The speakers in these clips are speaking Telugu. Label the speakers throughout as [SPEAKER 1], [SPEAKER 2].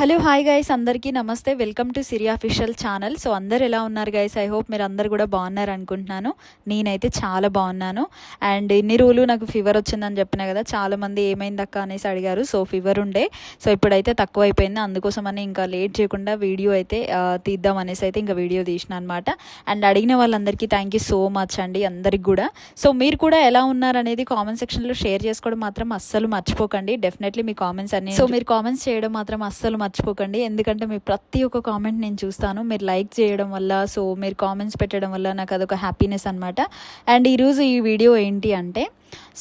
[SPEAKER 1] హలో హాయ్ గైస్, అందరికీ నమస్తే. Welcome to Siri official channel. So అందరు ఎలా ఉన్నారు గైస్? ఐ హోప్ మీరు అందరు కూడా బాగున్నారు అనుకుంటున్నాను. నేనైతే చాలా బాగున్నాను. అండ్ ఇన్ని రోజులు నాకు ఫీవర్ వచ్చిందని చెప్పిన కదా, చాలామంది ఏమైంది అక్క అనేసి అడిగారు. సో ఫీవర్ ఉండే, సో ఇప్పుడైతే తక్కువ అయిపోయింది. అందుకోసమని ఇంకా లేట్ చేయకుండా వీడియో అయితే తీద్దాం అనేసి అయితే ఇంకా వీడియో తీసిన అనమాట. అండ్ అడిగిన వాళ్ళందరికీ థ్యాంక్ యూ సో మచ్ అండి, అందరికి కూడా. సో మీరు కూడా ఎలా ఉన్నారు అనేది కామెంట్ సెక్షన్లో షేర్ చేసుకోవడం మాత్రం అస్సలు మర్చిపోకండి. డెఫినెట్లీ మీ కామెంట్స్ అన్ని, సో మీరు కామెంట్స్ చేయడం మాత్రం అస్సలు మర్చిపోకండి. ఎందుకంటే మీ ప్రతి ఒక్క కామెంట్ నేను చూస్తాను. మీరు లైక్ చేయడం వల్ల, సో మీరు కామెంట్స్ పెట్టడం వల్ల నాకు అదొక హ్యాపీనెస్ అనమాట. అండ్ ఈరోజు ఈ వీడియో ఏంటి అంటే,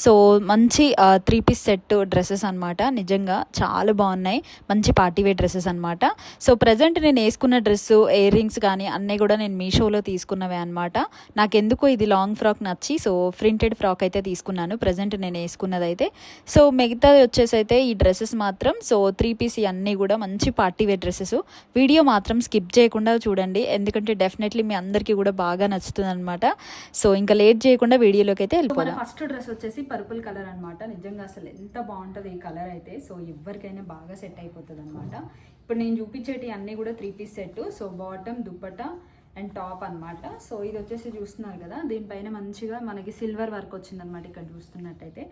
[SPEAKER 1] సో మంచి 3 పీస్ సెట్ డ్రెస్సెస్ అనమాట. నిజంగా చాలా బాగున్నాయి, మంచి పార్టీవేర్ డ్రెస్సెస్ అనమాట. సో ప్రజెంట్ నేను వేసుకున్న డ్రెస్సు, ఇయర్ రింగ్స్ కానీ అన్నీ కూడా నేను మీషోలో తీసుకున్నవే అనమాట. నాకెందుకో ఇది లాంగ్ ఫ్రాక్ నచ్చి సో ప్రింటెడ్ ఫ్రాక్ అయితే తీసుకున్నాను ప్రజెంట్ నేను వేసుకున్నది అయితే. సో మిగతాది వచ్చేసి అయితే ఈ డ్రెస్సెస్ మాత్రం సో 3 పీస్ అన్నీ కూడా మంచి పార్టీవేర్ డ్రెస్సెస్. వీడియో మాత్రం స్కిప్ చేయకుండా చూడండి, ఎందుకంటే డెఫినెట్లీ మీ అందరికీ కూడా బాగా నచ్చుతుంది అనమాట. సో ఇంకా లేట్ చేయకుండా వీడియోలోకి అయితే వెళ్ళిపోదాం. ఫస్ట్ డ్రెస్ వచ్చేసి పర్పుల్ కలర్ అనమాట. నిజంగా అసలు ఎంత బాగుంటుంది ఈ కలర్ అయితే. సో ఎవరికైనా బాగా సెట్ అయిపోతుంది అనమాట. ఇప్పుడు నేను చూపించేటి అన్నీ కూడా 3 piece set. So bottom, dupatta and top అనమాట. సో ఇది వచ్చేసి చూస్తున్నారు కదా, దీనిపైన మంచిగా మనకి సిల్వర్ వర్క్ వచ్చిందనమాట. ఇక్కడ చూస్తున్నట్టయితే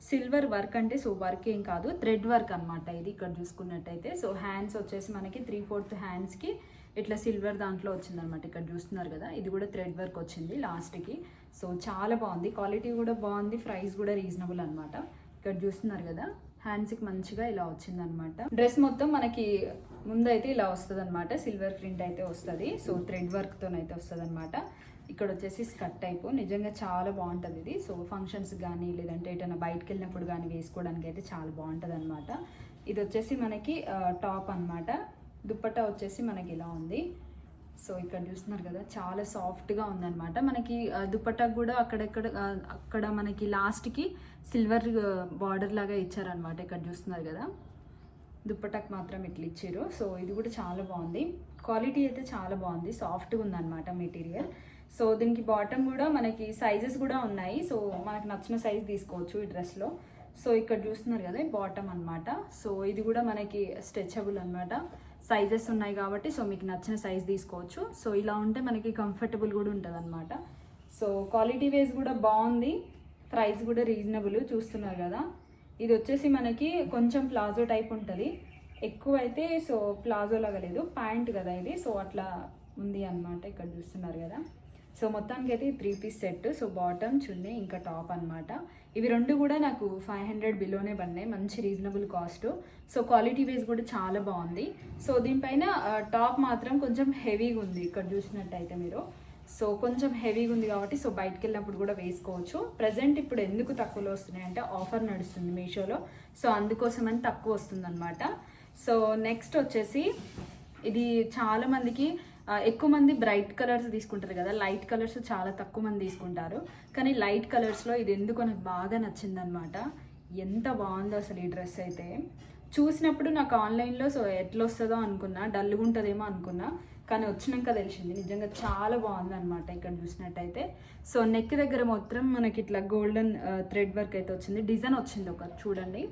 [SPEAKER 1] సిల్వర్ వర్క్ అంటే సో వర్క్ ఏం కాదు, థ్రెడ్ వర్క్ అనమాట ఇది. ఇక్కడ చూసుకున్నట్టయితే సో హ్యాండ్స్ వచ్చేసి మనకి 3/4 హ్యాండ్స్కి ఇట్లా సిల్వర్ దాంట్లో వచ్చిందనమాట. ఇక్కడ చూస్తున్నారు కదా, ఇది కూడా థ్రెడ్ వర్క్ వచ్చింది లాస్ట్కి. సో చాలా బాగుంది, క్వాలిటీ కూడా బాగుంది, ప్రైస్ కూడా రీజనబుల్ అనమాట. ఇక్కడ చూస్తున్నారు కదా, హ్యాండ్స్కి మంచిగా ఇలా వచ్చిందనమాట. డ్రెస్ మొత్తం మనకి ముందైతే ఇలా వస్తుంది అనమాట, సిల్వర్ ప్రింట్ అయితే వస్తుంది. సో థ్రెడ్ వర్క్తోనైతే వస్తుంది అనమాట. ఇక్కడ వచ్చేసి స్కర్ట్ టైపు. నిజంగా చాలా బాగుంటుంది ఇది. సో ఫంక్షన్స్ కానీ లేదంటే ఎటైనా బయటకు వెళ్ళినప్పుడు కానీ వేసుకోవడానికి అయితే చాలా బాగుంటుంది అనమాట. ఇది వచ్చేసి మనకి టాప్ అనమాట. దుప్పట్టా వచ్చేసి మనకి ఇలా ఉంది. సో ఇక్కడ చూస్తున్నారు కదా, చాలా సాఫ్ట్గా ఉందన్నమాట. మనకి దుప్పట్టాకు కూడా అక్కడ మనకి లాస్ట్కి సిల్వర్ బార్డర్ లాగా ఇచ్చారనమాట. ఇక్కడ చూస్తున్నారు కదా, దుప్పట్టాకు మాత్రం ఇట్లా ఇచ్చారు. సో ఇది కూడా చాలా బాగుంది, క్వాలిటీ అయితే చాలా బాగుంది, సాఫ్ట్గా ఉందన్నమాట మెటీరియల్. సో దీనికి బాటమ్ కూడా మనకి సైజెస్ కూడా ఉన్నాయి. సో మనకు నచ్చిన సైజ్ తీసుకోవచ్చు ఈ డ్రెస్లో. సో ఇక్కడ చూస్తున్నారు కదా, బాటమ్ అనమాట. సో ఇది కూడా మనకి స్ట్రెచబుల్ అనమాట, సైజెస్ ఉన్నాయి కాబట్టి సో మీకు నచ్చిన సైజ్ తీసుకోవచ్చు. సో ఇలా ఉంటే మనకి కంఫర్టబుల్ కూడా ఉంటుంది అనమాట. సో క్వాలిటీ వైజ్ కూడా బాగుంది, ప్రైస్ కూడా రీజనబుల్. చూస్తున్నారు కదా, ఇది వచ్చేసి మనకి కొంచెం ప్లాజో టైప్ ఉంటుంది, ఎక్కువ అయితే సో ప్లాజో లాగా లేదు, ప్యాంట్ కదా ఇది. సో అట్లా ఉంది అనమాట. ఇక్కడ చూస్తున్నారు కదా, సో మొత్తానికి అయితే 3 పీస్ సెట్. సో బాటమ్, చున్నీ ఇంకా టాప్ అనమాట. ఇవి రెండు కూడా నాకు 500 బిలోనే పడినాయి, మంచి reasonable cost. So quality wise కూడా చాలా బాగుంది. సో దీనిపైన టాప్ మాత్రం కొంచెం హెవీగా ఉంది, ఇక్కడ చూసినట్టయితే మీరు. సో కొంచెం హెవీగా ఉంది కాబట్టి సో బయటకు వెళ్ళినప్పుడు కూడా వేసుకోవచ్చు. ప్రజెంట్ ఇప్పుడు ఎందుకు తక్కువలో వస్తున్నాయి అంటే ఆఫర్ నడుస్తుంది మీషోలో, సో అందుకోసమని తక్కువ వస్తుంది అనమాట. సో నెక్స్ట్ వచ్చేసి ఇది చాలా మందికి ఎక్కువ మంది బ్రైట్ కలర్స్ తీసుకుంటారు కదా, లైట్ కలర్స్ చాలా తక్కువ మంది తీసుకుంటారు. కానీ లైట్ కలర్స్లో ఇది ఎందుకు నాకు బాగా నచ్చిందనమాట. ఎంత బాగుందో అసలు ఈ డ్రెస్ అయితే. చూసినప్పుడు నాకు ఆన్లైన్లో సో ఎట్లా వస్తుందో అనుకున్నా, డల్గా ఉంటుందేమో అనుకున్నా, కానీ వచ్చినాక తెలిసింది నిజంగా చాలా బాగుంది అనమాట. ఇక్కడ చూసినట్టయితే సో నెక్ దగ్గర మొత్తం మనకి ఇట్లా గోల్డెన్ థ్రెడ్ వర్క్ అయితే వచ్చింది, డిజైన్ వచ్చింది ఒక చూడండి.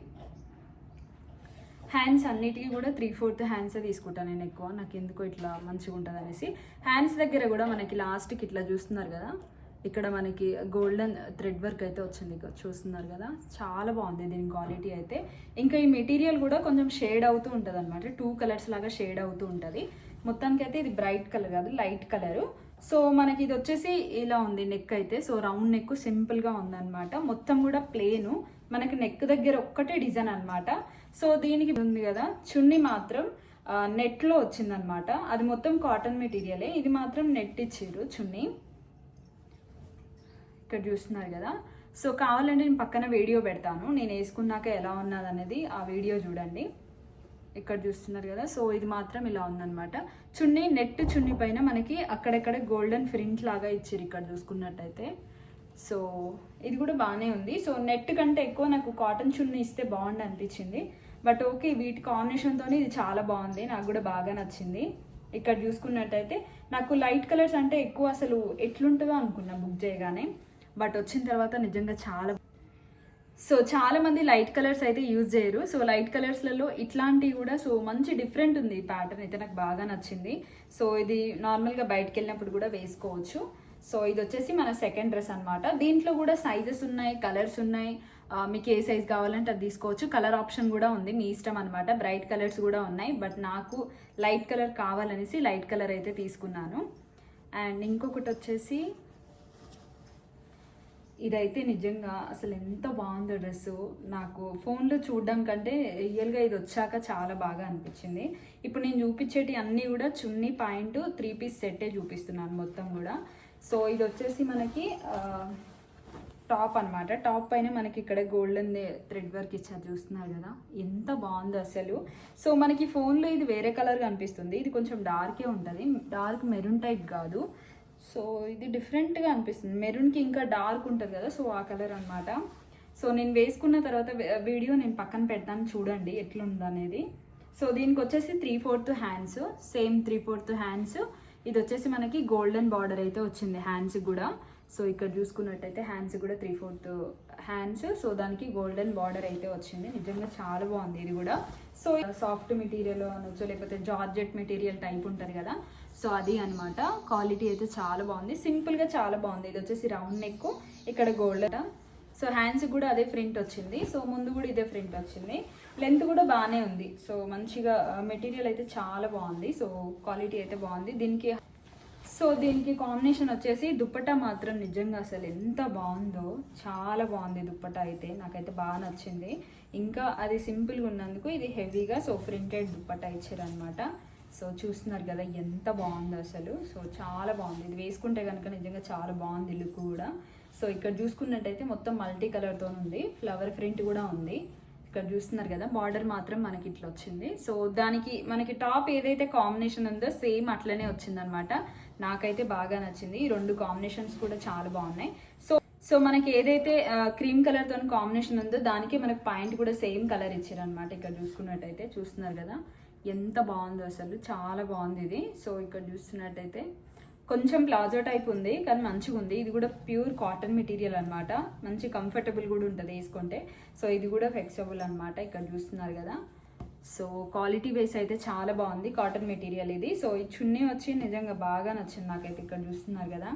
[SPEAKER 1] హ్యాండ్స్ అన్నిటికీ కూడా 3/4 హ్యాండ్సే తీసుకుంటాను నేను ఎక్కువ, నాకు ఎందుకో ఇట్లా మంచిగా ఉంటుంది అనేసి. హ్యాండ్స్ దగ్గర కూడా మనకి లాస్ట్కి ఇట్లా చూస్తున్నారు కదా, ఇక్కడ మనకి గోల్డెన్ థ్రెడ్ వర్క్ అయితే వచ్చింది, ఇక్కడ చూస్తున్నారు కదా, చాలా బాగుంది దీని క్వాలిటీ అయితే. ఇంకా ఈ మెటీరియల్ కూడా కొంచెం షేడ్ అవుతూ ఉంటుంది అనమాట, 2 కలర్స్ లాగా షేడ్ అవుతూ ఉంటుంది. మొత్తానికి అయితే ఇది బ్రైట్ కలర్ కాదు, లైట్ కలరు. సో మనకి ఇది వచ్చేసి ఇలా ఉంది నెక్ అయితే. సో రౌండ్ నెక్ సింపుల్గా ఉందన్నమాట, మొత్తం కూడా ప్లేను. మనకి నెక్ దగ్గర ఒక్కటే డిజైన్ అనమాట. సో దీనికి ఉంది కదా, చున్నీ మాత్రం నెట్లో వచ్చిందనమాట. అది మొత్తం కాటన్ మెటీరియలే, ఇది మాత్రం నెట్ ఇచ్చారు చున్నీ. ఇక్కడ చూస్తున్నారు కదా. సో కావాలంటే నేను పక్కన వీడియో పెడతాను, నేను వేసుకున్నాక ఎలా ఉన్నది అనేది ఆ వీడియో చూడండి. ఇక్కడ చూస్తున్నారు కదా, సో ఇది మాత్రం ఇలా ఉందన్నమాట. చున్నీ నెట్ చున్నీ పైన మనకి అక్కడెక్కడ గోల్డెన్ ప్రింట్ లాగా ఇచ్చారు ఇక్కడ చూసుకున్నట్టయితే. సో ఇది కూడా బాగానే ఉంది. సో నెట్ కంటే ఎక్కువ నాకు కాటన్ చున్నీ ఇస్తే బాగుండి అనిపించింది. బట్ ఓకే, వీటి కాంబినేషన్తో ఇది చాలా బాగుంది, నాకు కూడా బాగా నచ్చింది. ఇక్కడ చూసుకున్నట్టయితే నాకు లైట్ కలర్స్ అంటే ఎక్కువ అసలు ఎట్లుంటుందో అనుకున్నా బుక్ చేయగానే, బట్ వచ్చిన తర్వాత నిజంగా చాలా సో చాలా మంది లైట్ కలర్స్ అయితే యూజ్ చేయరు. సో లైట్ కలర్స్లలో ఇట్లాంటివి కూడా సో మంచి డిఫరెంట్ ఉంది. ఈ ప్యాటర్న్ అయితే నాకు బాగా నచ్చింది. సో ఇది నార్మల్గా బయటకు వెళ్ళినప్పుడు కూడా వేసుకోవచ్చు. సో ఇది వచ్చేసి మన సెకండ్ డ్రెస్ అనమాట. దీంట్లో కూడా సైజెస్ ఉన్నాయి, కలర్స్ ఉన్నాయి. మీకు ఏ సైజ్ కావాలంటే అది తీసుకోవచ్చు. కలర్ ఆప్షన్ కూడా ఉంది, మీ ఇష్టం అనమాట. బ్రైట్ కలర్స్ కూడా ఉన్నాయి, బట్ నాకు లైట్ కలర్ కావాలనేసి లైట్ కలర్ అయితే తీసుకున్నాను. అండ్ ఇంకొకటి వచ్చేసి ఇదైతే నిజంగా అసలు ఎంత బాగుందో డ్రెస్సు. నాకు ఫోన్లో చూడడం కంటే రియల్గా ఇది వచ్చాక చాలా బాగా అనిపించింది. ఇప్పుడు నేను చూపించేటి అన్నీ కూడా చున్నీ పాయింట్ 3 పీస్ సెట్టే చూపిస్తున్నాను మొత్తం కూడా. సో ఇది వచ్చేసి మనకి టాప్ అనమాట. టాప్ పైన మనకి ఇక్కడ గోల్డెన్ థ్రెడ్ వర్క్ ఇచ్చారు, చూస్తున్నారు కదా ఎంత బాగుందో అసలు. సో మనకి ఫోన్లో ఇది వేరే కలర్గా అనిపిస్తుంది, ఇది కొంచెం డార్కే ఉంటుంది, డార్క్ మెరూన్ టైప్ కాదు. సో ఇది డిఫరెంట్గా అనిపిస్తుంది, మెరూన్కి ఇంకా డార్క్ ఉంటుంది కదా, సో ఆ కలర్ అనమాట. సో నేను వేసుకున్న తర్వాత వీడియో నేను పక్కన పెడతాను, చూడండి ఎట్లుందనేది. సో దీనికి వచ్చేసి 3/4 హ్యాండ్స్, సేమ్ 3/4 హ్యాండ్స్. ఇది వచ్చేసి మనకి గోల్డెన్ బార్డర్ అయితే వచ్చింది హ్యాండ్స్ కూడా. సో ఇక్కడ చూసుకున్నట్టయితే హ్యాండ్స్ కూడా 3/4 హ్యాండ్స్. సో దానికి గోల్డెన్ బార్డర్ అయితే వచ్చింది. నిజంగా చాలా బాగుంది ఇది కూడా. సో సాఫ్ట్ మెటీరియల్ అనొచ్చు, లేకపోతే జార్జెట్ మెటీరియల్ టైప్ ఉంటుంది కదా, సో అది అనమాట. క్వాలిటీ అయితే చాలా బాగుంది, సింపుల్గా చాలా బాగుంది. ఇది వచ్చేసి రౌండ్ నెక్, ఇక్కడ గోల్డెన్. సో హ్యాండ్స్ కూడా అదే ప్రింట్ వచ్చింది. సో ముందు కూడా ఇదే ప్రింట్ వచ్చింది. లెంత్ కూడా బాగానే ఉంది. సో మంచిగా మెటీరియల్ అయితే చాలా బాగుంది. సో క్వాలిటీ అయితే బాగుంది దీనికి. సో దీనికి కాంబినేషన్ వచ్చేసి దుప్పటా మాత్రం నిజంగా అసలు ఎంత బాగుందో, చాలా బాగుంది దుప్పటా అయితే, నాకైతే బాగా నచ్చింది. ఇంకా అది సింపుల్గా ఉన్నందుకు ఇది హెవీగా సో ప్రింటెడ్ దుప్పటా ఇచ్చారనమాట. సో చూస్తున్నారు కదా ఎంత బాగుందో అసలు. సో చాలా బాగుంది, ఇది వేసుకుంటే కనుక నిజంగా చాలా బాగుంది లుక్ కూడా. సో ఇక్కడ చూసుకున్నట్టయితే మొత్తం మల్టీ కలర్తో ఉంది, ఫ్లవర్ ప్రింట్ కూడా ఉంది. ఇక్కడ చూస్తున్నారు కదా బార్డర్ మాత్రం మనకి ఇట్లా వచ్చింది. సో దానికి మనకి టాప్ ఏదైతే కాంబినేషన్ ఉందో సేమ్ అట్లనే వచ్చిందనమాట. నాకైతే బాగా నచ్చింది. ఈ 2 కాంబినేషన్స్ కూడా చాలా బాగున్నాయి. సో మనకి ఏదైతే క్రీమ్ కలర్తో కాంబినేషన్ ఉందో దానికి మనకి పాయింట్ కూడా సేమ్ కలర్ ఇచ్చారనమాట. ఇక్కడ చూసుకున్నట్టయితే చూస్తున్నారు కదా ఎంత బాగుందో అసలు, చాలా బాగుంది ఇది. సో ఇక్కడ చూస్తున్నట్టయితే కొంచెం ప్లాజో టైప్ ఉంది కానీ మంచిగా ఉంది. ఇది కూడా ప్యూర్ కాటన్ మెటీరియల్ అనమాట, మంచి కంఫర్టబుల్ కూడా ఉంటుంది వేసుకుంటే. సో ఇది కూడా ఫ్లెక్సిబుల్ అనమాట, ఇక్కడ చూస్తున్నారు కదా. సో క్వాలిటీ బేస్ అయితే చాలా బాగుంది, కాటన్ మెటీరియల్ ఇది. సో ఈ చున్నీ వచ్చి నిజంగా బాగా నచ్చింది నాకైతే. ఇక్కడ చూస్తున్నారు కదా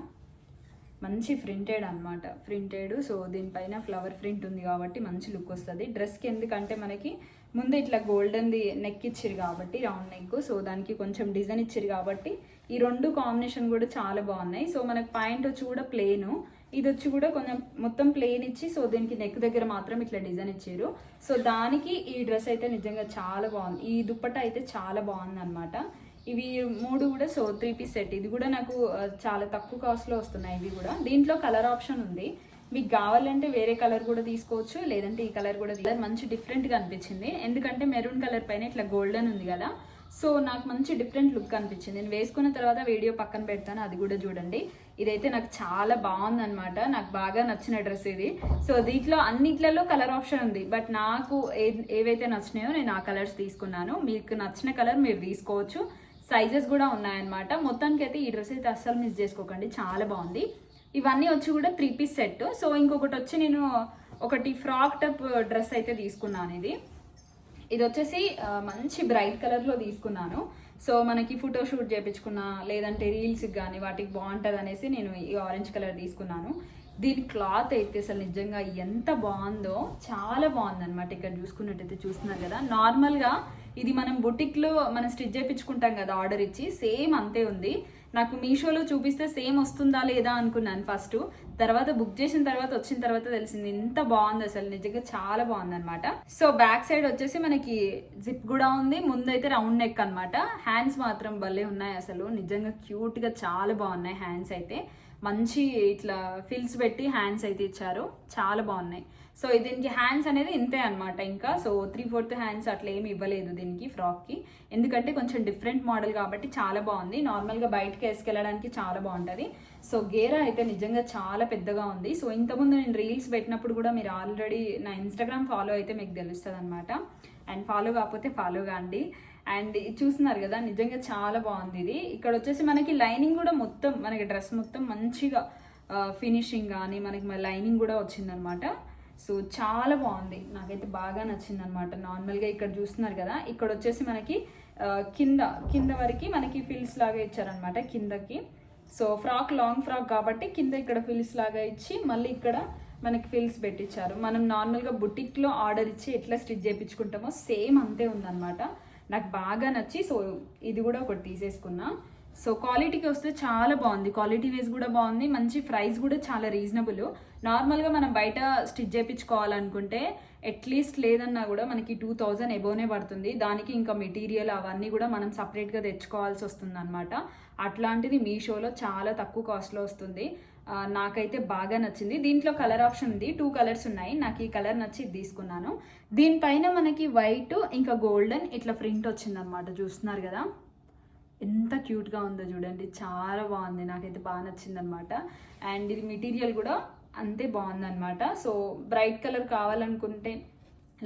[SPEAKER 1] మంచి ప్రింటెడ్ అనమాట, ప్రింటెడ్. సో దీనిపైన ఫ్లవర్ ప్రింట్ ఉంది కాబట్టి మంచి లుక్ వస్తుంది డ్రెస్కి. ఎందుకంటే మనకి ముందు ఇట్లా గోల్డెన్ది నెక్ ఇచ్చారు కాబట్టి, రౌండ్ నెక్. సో దానికి కొంచెం డిజైన్ ఇచ్చారు కాబట్టి ఈ 2 కాంబినేషన్ కూడా చాలా బాగున్నాయి. సో మనకి పాయింట్ వచ్చి కూడా ప్లెయిన్, ఇది వచ్చి కూడా కొంచెం మొత్తం ప్లెయిన్ ఇచ్చి సో దీనికి నెక్ దగ్గర మాత్రం ఇట్లా డిజైన్ ఇచ్చారు. సో దానికి ఈ డ్రెస్ అయితే నిజంగా చాలా బాగుంది. ఈ దుప్పట్టా అయితే చాలా బాగుంది అనమాట. ఇవి 3 కూడా సో 3 పీస్ సెట్. ఇది కూడా నాకు చాలా తక్కువ కాస్ట్లో వస్తున్నాయి ఇవి కూడా. దీంట్లో కలర్ ఆప్షన్ ఉంది, మీకు కావాలంటే వేరే కలర్ కూడా తీసుకోవచ్చు, లేదంటే ఈ కలర్ కూడా. మంచి డిఫరెంట్గా అనిపించింది, ఎందుకంటే మెరూన్ కలర్ పైన ఇట్లా గోల్డెన్ ఉంది కదా. సో నాకు మంచి డిఫరెంట్ లుక్ అనిపించింది. నేను వేసుకున్న తర్వాత వీడియో పక్కన పెడతాను, అది కూడా చూడండి. ఇదైతే నాకు చాలా బాగుంది అనమాట, నాకు బాగా నచ్చిన డ్రెస్ ఇది. సో దీంట్లో అన్నిట్లలో కలర్ ఆప్షన్ ఉంది, బట్ నాకు ఏవైతే నచ్చినాయో నేను ఆ కలర్స్ తీసుకున్నాను. మీకు నచ్చిన కలర్ మీరు తీసుకోవచ్చు, సైజెస్ కూడా ఉన్నాయన్నమాట. మొత్తానికి అయితే ఈ డ్రెస్ అయితే అస్సలు మిస్ చేసుకోకండి, చాలా బాగుంది. ఇవన్నీ వచ్చి కూడా 3 పీస్ సెట్. సో ఇంకొకటి వచ్చి నేను ఒకటి ఫ్రాక్ టైప్ డ్రెస్ అయితే తీసుకున్నాను. ఇది వచ్చేసి మంచి బ్రైట్ కలర్లో తీసుకున్నాను. సో మనకి ఫోటోషూట్ చేయించుకున్నా లేదంటే రీల్స్కి కానీ వాటికి బాగుంటుంది అనేసి నేను ఈ ఆరెంజ్ కలర్ తీసుకున్నాను. దీని క్లాత్ అయితే అసలు నిజంగా ఎంత బాగుందో, చాలా బాగుంది అనమాట. ఇక్కడ చూసుకున్నట్టయితే చూస్తున్నారు కదా, నార్మల్గా ఇది మనం బొటిక్లో మనం స్టిచ్ చేయించుకుంటాం కదా ఆర్డర్ ఇచ్చి, సేమ్ అంతే ఉంది. నాకు మీషోలో చూపిస్తే సేమ్ వస్తుందా లేదా అనుకున్నాను ఫస్ట్, తర్వాత బుక్ చేసిన తర్వాత వచ్చిన తర్వాత తెలిసింది ఎంత బాగుంది అసలు, నిజంగా చాలా బాగుంది అనమాట. సో బ్యాక్ సైడ్ వచ్చేసి మనకి జిప్ కూడా ఉంది, ముందైతే రౌండ్ నెక్ అనమాట. హ్యాండ్స్ మాత్రం భలే ఉన్నాయి అసలు, నిజంగా క్యూట్గా చాలా బాగున్నాయి హ్యాండ్స్ అయితే. మంచి ఇట్లా ఫిల్స్ పెట్టి హ్యాండ్స్ అయితే ఇచ్చారు, చాలా బాగున్నాయి. సో దీనికి హ్యాండ్స్ అనేది ఇంతే అనమాట. ఇంకా సో 3/4 హ్యాండ్స్ అట్లా ఏమి ఇవ్వలేదు దీనికి ఫ్రాక్కి, ఎందుకంటే కొంచెం డిఫరెంట్ మోడల్ కాబట్టి చాలా బాగుంది. నార్మల్గా బయటకి వేసుకెళ్ళడానికి చాలా బాగుంటుంది. సో గేరా అయితే నిజంగా చాలా పెద్దగా ఉంది. సో ఇంతకుముందు నేను రీల్స్ పెట్టినప్పుడు కూడా మీరు ఆల్రెడీ నా ఇన్స్టాగ్రామ్ ఫాలో అయితే మీకు తెలుస్తుంది అనమాట. అండ్ ఫాలో కాకపోతే ఫాలో కాండి. అండ్ చూస్తున్నారు కదా నిజంగా చాలా బాగుంది ఇది. ఇక్కడ వచ్చేసి మనకి లైనింగ్ కూడా మొత్తం మనకి డ్రెస్ మొత్తం మంచిగా ఫినిషింగ్ కానీ మనకి లైనింగ్ కూడా వచ్చిందనమాట. సో చాలా బాగుంది, నాకైతే బాగా నచ్చింది అనమాట. నార్మల్గా ఇక్కడ చూస్తున్నారు కదా, ఇక్కడ వచ్చేసి మనకి కింద వరకు మనకి ఫిల్స్ లాగా ఇచ్చారనమాట కిందకి. సో ఫ్రాక్ లాంగ్ ఫ్రాక్ కాబట్టి కింద ఇక్కడ ఫిల్స్ లాగా ఇచ్చి మళ్ళీ ఇక్కడ మనకి ఫిల్స్ పెట్టించారు. మనం నార్మల్గా బుటిక్లో ఆర్డర్ ఇచ్చి ఎట్లా స్టిచ్ చేయించుకుంటామో సేమ్ అంతే ఉందన్నమాట. నాకు బాగా నచ్చి సో ఇది కూడా ఒకటి తీసేసుకున్నా. సో క్వాలిటీకి వస్తే చాలా బాగుంది, క్వాలిటీ వైజ్ కూడా బాగుంది, మంచి ప్రైస్ కూడా చాలా రీజనబుల్. నార్మల్గా మనం బయట స్టిచ్ చేయించుకోవాలనుకుంటే అట్లీస్ట్ లేదన్నా కూడా మనకి 2000 ఎబోనే పడుతుంది. దానికి ఇంకా మెటీరియల్ అవన్నీ కూడా మనం సపరేట్గా తెచ్చుకోవాల్సి వస్తుంది అనమాట. అట్లాంటిది మీషోలో చాలా తక్కువ కాస్ట్లో వస్తుంది. నాకైతే బాగా నచ్చింది. దీంట్లో కలర్ ఆప్షన్ ఉంది, 2 కలర్స్ ఉన్నాయి. నాకు ఈ కలర్ నచ్చి తీసుకున్నాను. దీనిపైన మనకి వైట్ ఇంకా గోల్డెన్ ఇట్లా ప్రింట్ వచ్చిందనమాట. చూస్తున్నారు కదా ఎంత క్యూట్గా ఉందో చూడండి, చాలా బాగుంది, నాకైతే బాగా నచ్చింది అనమాట. అండ్ ఇది మెటీరియల్ కూడా అంతే బాగుందన్నమాట. సో బ్రైట్ కలర్ కావాలనుకుంటే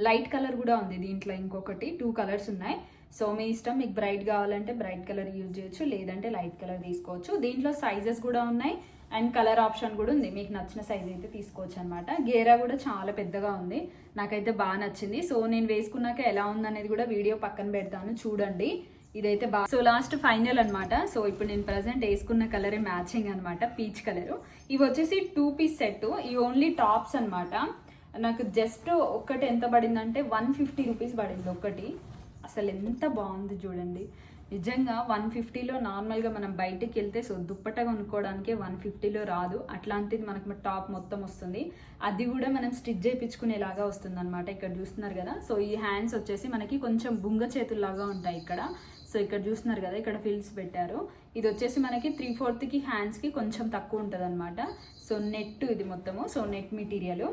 [SPEAKER 1] లైట్ కలర్ కూడా ఉంది దీంట్లో, ఇంకొకటి 2 కలర్స్ ఉన్నాయి. సో మీ ఇష్టం, మీకు బ్రైట్ కావాలంటే బ్రైట్ కలర్ యూజ్ చేయొచ్చు, లేదంటే లైట్ కలర్ తీసుకోవచ్చు. దీంట్లో సైజెస్ కూడా ఉన్నాయి అండ్ కలర్ ఆప్షన్ కూడా ఉంది, మీకు నచ్చిన సైజ్ అయితే తీసుకోవచ్చు అనమాట. గేరా కూడా చాలా పెద్దగా ఉంది, నాకైతే బాగా నచ్చింది. సో నేను వేసుకున్నాక ఎలా ఉందనేది కూడా వీడియో పక్కన పెడతాను, చూడండి. ఇదైతే బాగా. సో లాస్ట్ ఫైనల్ అనమాట. సో ఇప్పుడు నేను ప్రజెంట్ వేసుకున్న కలరే మ్యాచింగ్ అనమాట, పీచ్ కలర్. ఇవి వచ్చేసి 2 పీస్ సెట్, ఇవి ఓన్లీ టాప్స్ అనమాట. నాకు జస్ట్ ఒక్కటి ఎంత పడిందంటే 150 రూపీస్ పడింది ఒకటి. అసలు ఎంత బాగుంది చూడండి, నిజంగా 150లో నార్మల్గా మనం బయటికి వెళ్తే సో దుప్పట కొనుక్కోవడానికి 150లో రాదు, అట్లాంటిది మనకు టాప్ మొత్తం వస్తుంది. అది కూడా మనం స్టిచ్ చేయించుకునేలాగా వస్తుంది అనమాట. ఇక్కడ చూస్తున్నారు కదా, సో ఈ హ్యాండ్స్ వచ్చేసి మనకి కొంచెం బుంగ చేతుల్లాగా ఉంటాయి ఇక్కడ. సో ఇక్కడ చూస్తున్నారు కదా, ఇక్కడ ఫిల్స్ పెట్టారు. ఇది వచ్చేసి మనకి 3/4కి హ్యాండ్స్కి కొంచెం తక్కువ ఉంటుంది అనమాట. సో నెట్ ఇది మొత్తము, సో నెట్ మెటీరియల్.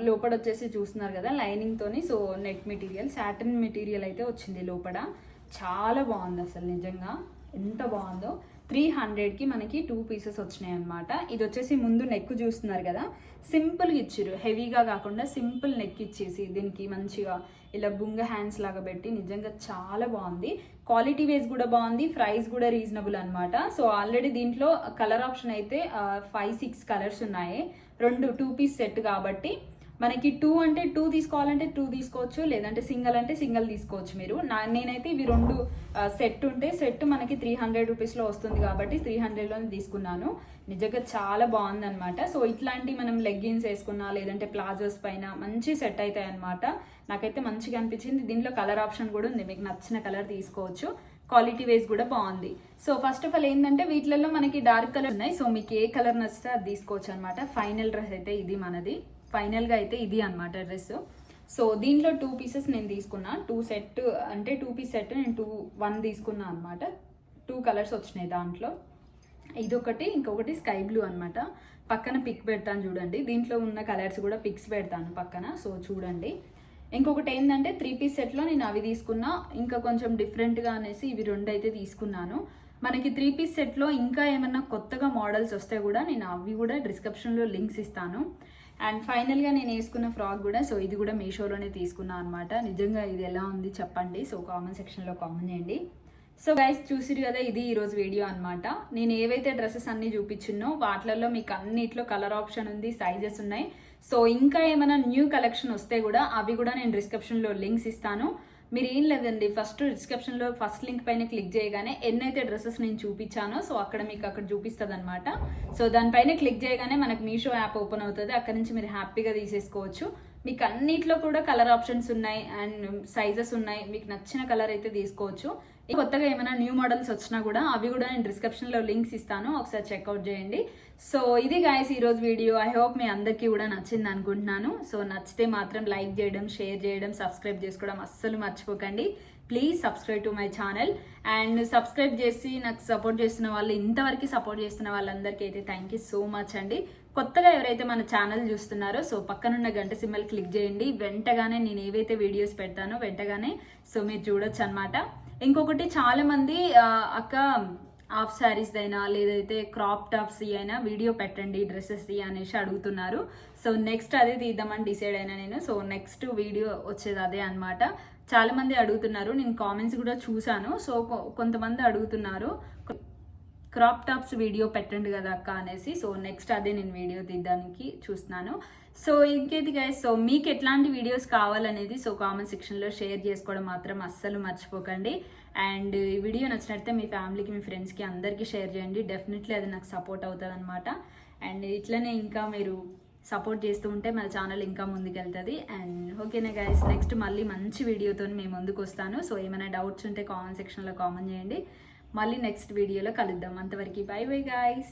[SPEAKER 1] లోపల వచ్చేసి చూస్తున్నారు కదా లైనింగ్తోని, so net material, satin material అయితే వచ్చింది లోపల. చాలా బాగుంది అసలు, నిజంగా ఎంత బాగుందో. 300కి మనకి 2 పీసెస్ వచ్చినాయి అనమాట. ఇది వచ్చేసి ముందు నెక్ చూస్తున్నారు కదా, సింపుల్గా ఇచ్చిర్రు, హెవీగా కాకుండా సింపుల్ నెక్ ఇచ్చేసి దీనికి మంచిగా ఇలా బుంగ హ్యాండ్స్ లాగా పెట్టి నిజంగా చాలా బాగుంది. క్వాలిటీ వైజ్ కూడా బాగుంది, ప్రైస్ కూడా రీజనబుల్ అనమాట. సో ఆల్రెడీ దీంట్లో కలర్ ఆప్షన్ అయితే 5-6 కలర్స్ ఉన్నాయి. 2 పీస్ సెట్ కాబట్టి మనకి 2 అంటే 2 తీసుకోవాలంటే 2 తీసుకోవచ్చు, లేదంటే సింగిల్ అంటే సింగిల్ తీసుకోవచ్చు మీరు. నేనైతే ఇవి 2 సెట్ ఉంటే సెట్ మనకి 300 రూపీస్లో వస్తుంది కాబట్టి 300లోనే తీసుకున్నాను. నిజంగా చాలా బాగుందన్నమాట. సో ఇట్లాంటి మనం లెగ్గిన్స్ వేసుకున్నా లేదంటే ప్లాజోస్ పైన మంచి సెట్ అవుతాయి అనమాట. నాకైతే మంచిగా అనిపించింది. దీంట్లో కలర్ ఆప్షన్ కూడా ఉంది, మీకు నచ్చిన కలర్ తీసుకోవచ్చు. క్వాలిటీ వైజ్ కూడా బాగుంది. సో ఫస్ట్ ఆఫ్ ఆల్ ఏంటంటే వీటిలలో మనకి డార్క్ కలర్ ఉన్నాయి. సో మీకు ఏ కలర్ నచ్చితే అది తీసుకోవచ్చు అనమాట. ఫైనల్ డ్రెస్ అయితే ఇది మనది, ఫైనల్గా అయితే ఇది అనమాట డ్రెస్. సో దీంట్లో 2 పీసెస్ నేను తీసుకున్నా, 2 సెట్ అంటే 2 పీస్ సెట్ నేను 1 తీసుకున్నా అనమాట. 2 కలర్స్ వచ్చినాయి దాంట్లో. ఇదొకటి, ఇంకొకటి స్కై బ్లూ అనమాట. పక్కన పిక్ పెడతాను చూడండి, దీంట్లో ఉన్న కలర్స్ కూడా పిక్స్ పెడతాను పక్కన, సో చూడండి. ఇంకొకటి ఏంటంటే 3 పీస్ సెట్లో నేను అవి తీసుకున్నా, ఇంకా కొంచెం డిఫరెంట్గా అనేసి ఇవి 2 అయితే తీసుకున్నాను. మనకి 3 పీస్ సెట్లో ఇంకా ఏమన్నా కొత్తగా మోడల్స్ వస్తే కూడా నేను అవి కూడా డిస్క్రిప్షన్లో లింక్స్ ఇస్తాను. అండ్ ఫైనల్గా నేను వేసుకున్న ఫ్రాక్ కూడా, సో ఇది కూడా మీషోలోనే తీసుకున్నాను అనమాట. నిజంగా ఇది ఎలా ఉంది చెప్పండి, సో కామెంట్ సెక్షన్లో కామెంట్ చేయండి. సో గైస్ చూసిరు కదా, ఇది ఈరోజు వీడియో అనమాట. నేను ఏవైతే డ్రెస్సెస్ అన్నీ చూపించినో వాటిలలో మీకు అన్నిట్లో కలర్ ఆప్షన్ ఉంది, సైజెస్ ఉన్నాయి. సో ఇంకా ఏమైనా న్యూ కలెక్షన్ వస్తే కూడా అవి కూడా నేను డిస్క్రిప్షన్లో లింక్స్ ఇస్తాను. మీరు ఏం లేదండి, ఫస్ట్ డిస్క్రిప్షన్లో ఫస్ట్ లింక్ పైన క్లిక్ చేయగానే ఎన్నైతే డ్రెస్సెస్ నేను చూపించానో సో అక్కడ మీకు అక్కడ చూపిస్తుంది అనమాట. సో దానిపైన క్లిక్ చేయగానే మనకు మీషో యాప్ ఓపెన్ అవుతుంది, అక్కడ నుంచి మీరు హ్యాపీగా తీసేసుకోవచ్చు. మీకు అన్నిట్లో కూడా కలర్ ఆప్షన్స్ ఉన్నాయి అండ్ సైజెస్ ఉన్నాయి, మీకు నచ్చిన కలర్ అయితే తీసుకోవచ్చు. కొత్తగా ఏమైనా న్యూ మోడల్స్ వచ్చినా కూడా అవి కూడా నేను డిస్క్రిప్షన్లో లింక్స్ ఇస్తాను, ఒకసారి చెక్అవుట్ చేయండి. సో ఇది గాయస్ ఈరోజు వీడియో. ఐ హోప్ మీ అందరికీ కూడా నచ్చింది అనుకుంటున్నాను. సో నచ్చితే మాత్రం లైక్ చేయడం, షేర్ చేయడం, సబ్స్క్రైబ్ చేసుకోవడం అస్సలు మర్చిపోకండి. Please subscribe to my channel. And subscribe చేసి నాకు సపోర్ట్ చేస్తున్న వాళ్ళు, ఇంతవరకు సపోర్ట్ చేస్తున్న వాళ్ళందరికీ అయితే థ్యాంక్ యూ సో మచ్ అండి. కొత్తగా ఎవరైతే మన ఛానల్ చూస్తున్నారో సో పక్కనున్న గంట సింబల్ క్లిక్ చేయండి, వెంటగానే నేను ఏవైతే వీడియోస్ పెడతానో వెంటగానే సో మీరు చూడొచ్చు అనమాట. ఇంకొకటి చాలా మంది అక్క హాఫ్ శారీస్ అయినా లేదైతే క్రాప్ టాప్స్ అయినా వీడియో పెట్టండి డ్రెస్సెస్ అనేసి అడుగుతున్నారు. సో నెక్స్ట్ అదే తీద్దామని డిసైడ్ అయినా నేను. సో నెక్స్ట్ వీడియో వచ్చేది అదే అనమాట. చాలా మంది అడుగుతున్నారు, నేను కామెంట్స్ కూడా చూసాను. సో కొంతమంది అడుగుతున్నారు క్రాప్ టాప్స్ వీడియో పెట్టండి కదా అక్క అనేసి. సో నెక్స్ట్ అదే నేను వీడియో తీయడానికి చూస్తున్నాను. సో ఇంకేది గైస్, సో మీకు ఎట్లాంటి వీడియోస్ కావాలనేది సో కామెంట్ సెక్షన్లో షేర్ చేసుకోవడం మాత్రం అస్సలు మర్చిపోకండి. అండ్ ఈ వీడియో నచ్చినట్లయితే మీ ఫ్యామిలీకి, మీ ఫ్రెండ్స్కి అందరికీ షేర్ చేయండి. డెఫినెట్లీ అది నాకు సపోర్ట్ అవుతుంది అనమాట. అండ్ ఇట్లనే ఇంకా మీరు సపోర్ట్ చేస్తూ ఉంటే మన ఛానల్ ఇంకా ముందుకెళ్తుంది. అండ్ ఓకేనా గైస్, నెక్స్ట్ మళ్ళీ మంచి వీడియోతో మేము ముందుకు వస్తాను. సో ఏమైనా డౌట్స్ ఉంటే కామెంట్ సెక్షన్లో కామెంట్ చేయండి. మళ్ళీ నెక్స్ట్ వీడియోలో కలుద్దాం. అంతవరకు బై బై గైస్.